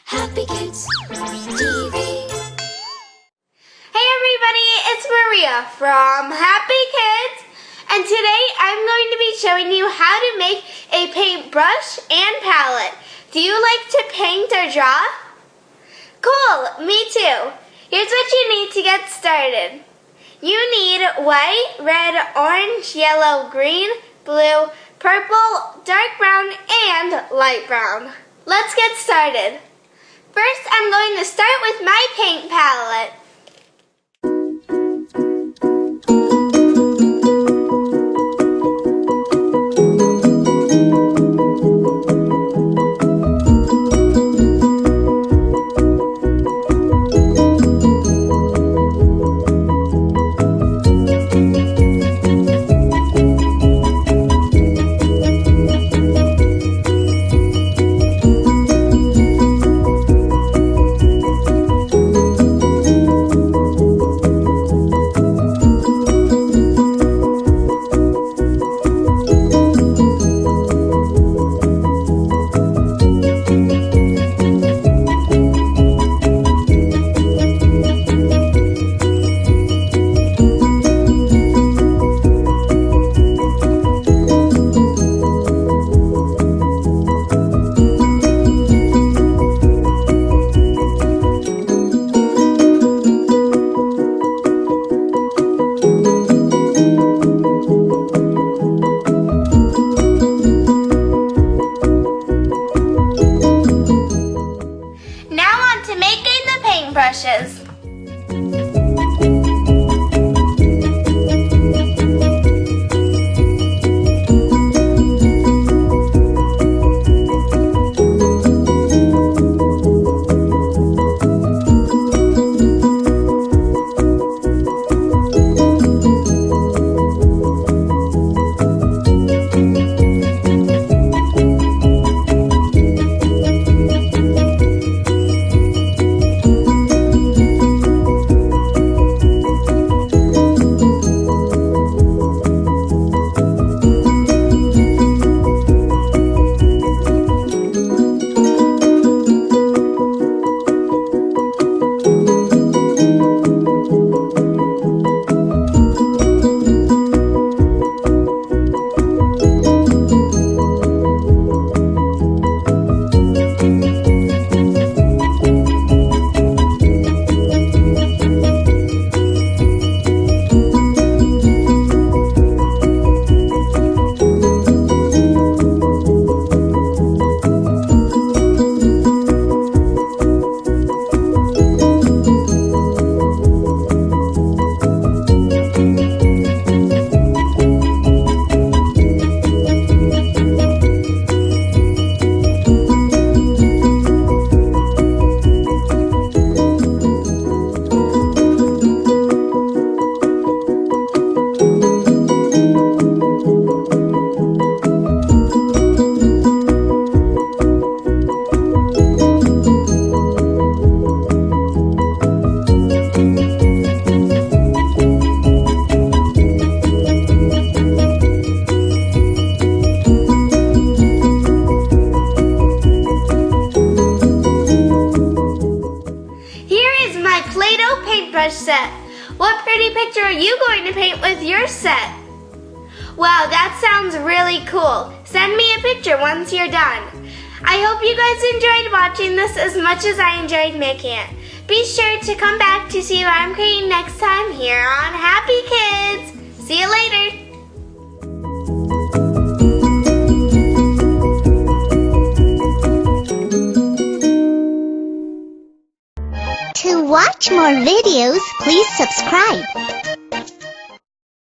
Happykids TV. Hey everybody, it's Maria from Happykids, and today I'm going to be showing you how to make a paintbrush and palette. Do you like to paint or draw? Cool, me too. Here's what you need to get started. You need white, red, orange, yellow, green, blue, purple, dark brown, and light brown. Let's get started. First, I'm going to start with my paint palette. Brushes. Play-Doh paintbrush set. What pretty picture are you going to paint with your set? Wow, that sounds really cool. Send me a picture once you're done. I hope you guys enjoyed watching this as much as I enjoyed making it. Be sure to come back to see what I'm creating next time here on Happykids. See you later. To watch more videos, please subscribe.